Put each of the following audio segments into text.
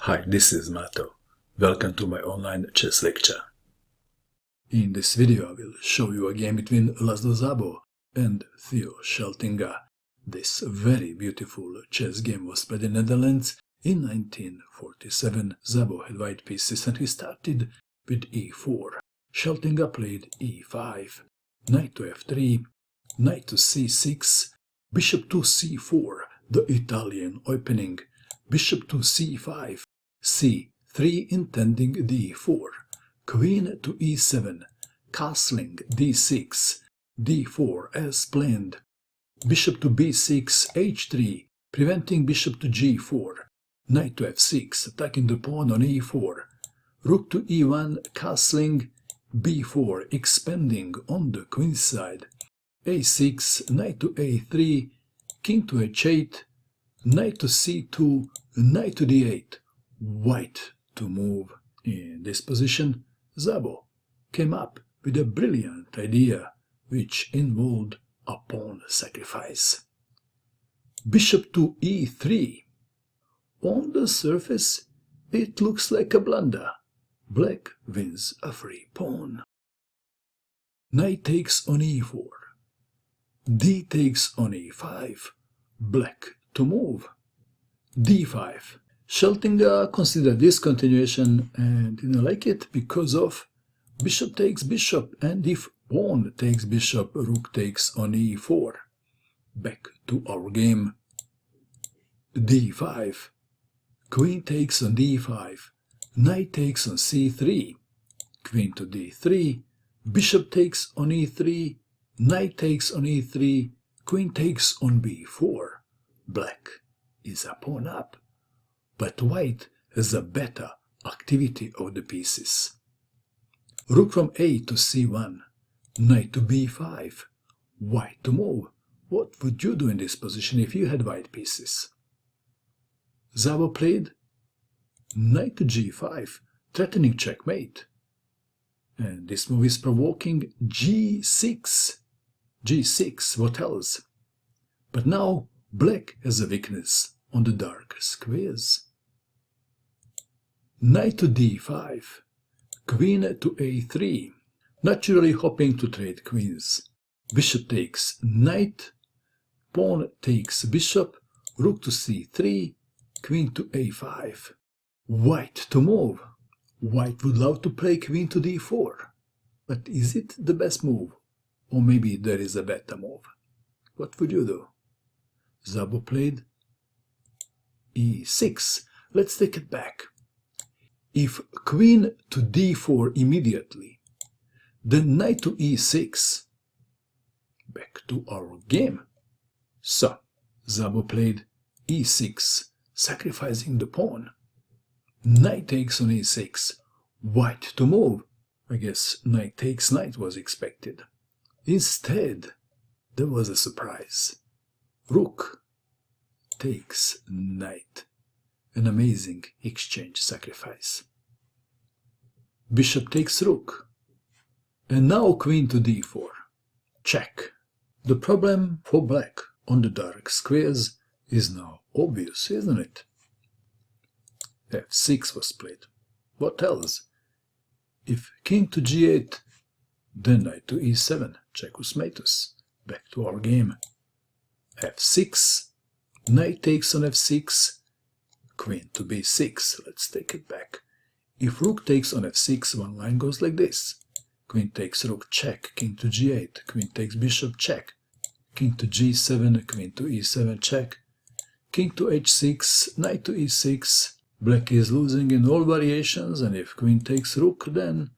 Hi, this is Mato. Welcome to my online chess lecture. In this video I will show you a game between Laszlo Szabo and Theo Scheltinga. This very beautiful chess game was played in Netherlands in 1947. Szabo had white pieces and he started with e4. Scheltinga played e5, knight to f3, knight to c6, bishop to c4, the Italian opening, bishop to c5, c3 intending d4, queen to e7, castling d6, d4 as planned, bishop to b6, h3, preventing bishop to g4, knight to f6, attacking the pawn on e4, rook to e1, castling, b4, expanding on the queen side, a6, knight to a3, king to h8, knight to c2, knight to d8, white to move. In this position, Szabo came up with a brilliant idea which involved a pawn sacrifice. Bishop to e3. On the surface, it looks like a blunder. Black wins a free pawn. Knight takes on e4. D takes on e5. Black to move. d5. Scheltinga considered this continuation and didn't like it because of bishop takes bishop, and if pawn takes bishop, rook takes on e4. Back to our game. d5. Queen takes on d5. Knight takes on c3. Queen to d3. Bishop takes on e3. Knight takes on e3. Queen takes on b4. Black is a pawn up, but white has a better activity of the pieces. Rook from a to c1. Knight to b5. White to move. What would you do in this position if you had white pieces? Szabo played knight to g5, threatening checkmate. And this move is provoking g6. g6, what else? But now black has a weakness on the dark squares. Knight to d5, queen to a3, naturally hoping to trade queens. Bishop takes knight, pawn takes bishop, rook to c3, queen to a5. White to move. White would love to play queen to d4. But is it the best move? Or maybe there is a better move. What would you do? Szabo played e6. Let's take it back. If queen to d4 immediately, then knight to e6. Back to our game. So, Szabo played e6, sacrificing the pawn. Knight takes on e6. White to move. I guess knight takes knight was expected. Instead, there was a surprise. Rook takes knight. An amazing exchange sacrifice. Bishop takes rook. And now queen to d4. Check. The problem for black on the dark squares is now obvious, isn't it? f6 was played. What else? If king to g8, then knight to e7, checkmatus. Back to our game. f6, knight takes on f6, queen to b6. Let's take it back. If rook takes on f6, one line goes like this. Queen takes rook, check, king to g8, queen takes bishop, check, king to g7, queen to e7, check, king to h6, knight to e6. Black is losing in all variations, and if queen takes rook, then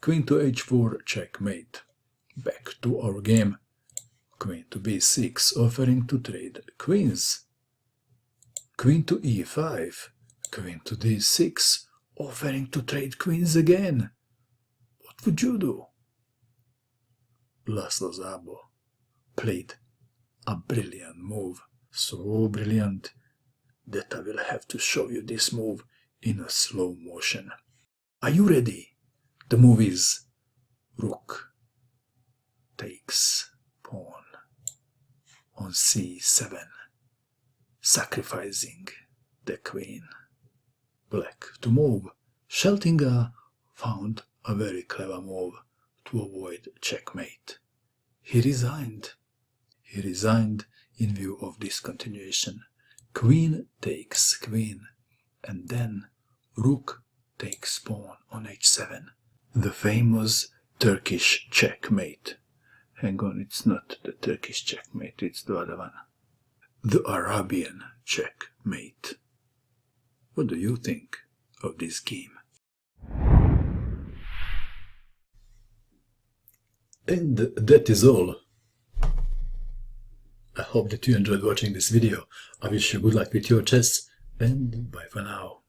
queen to h4, checkmate. Back to our game. Queen to b6, offering to trade queens. Queen to e5, queen to d6, offering to trade queens again. What would you do? Laszlo Szabo played a brilliant move, so brilliant that I will have to show you this move in a slow motion. Are you ready? The move is rook takes pawn on c7, sacrificing the queen. black to move. Scheltinga found a very clever move to avoid checkmate. He resigned. He resigned in view of discontinuation. Queen takes queen, and then rook takes pawn on h7. The famous Turkish checkmate. Hang on, it's not the Turkish checkmate, it's the other one. The Arabian checkmate. What do you think of this game? And that is all. I hope that you enjoyed watching this video. I wish you good luck with your chess, and bye for now.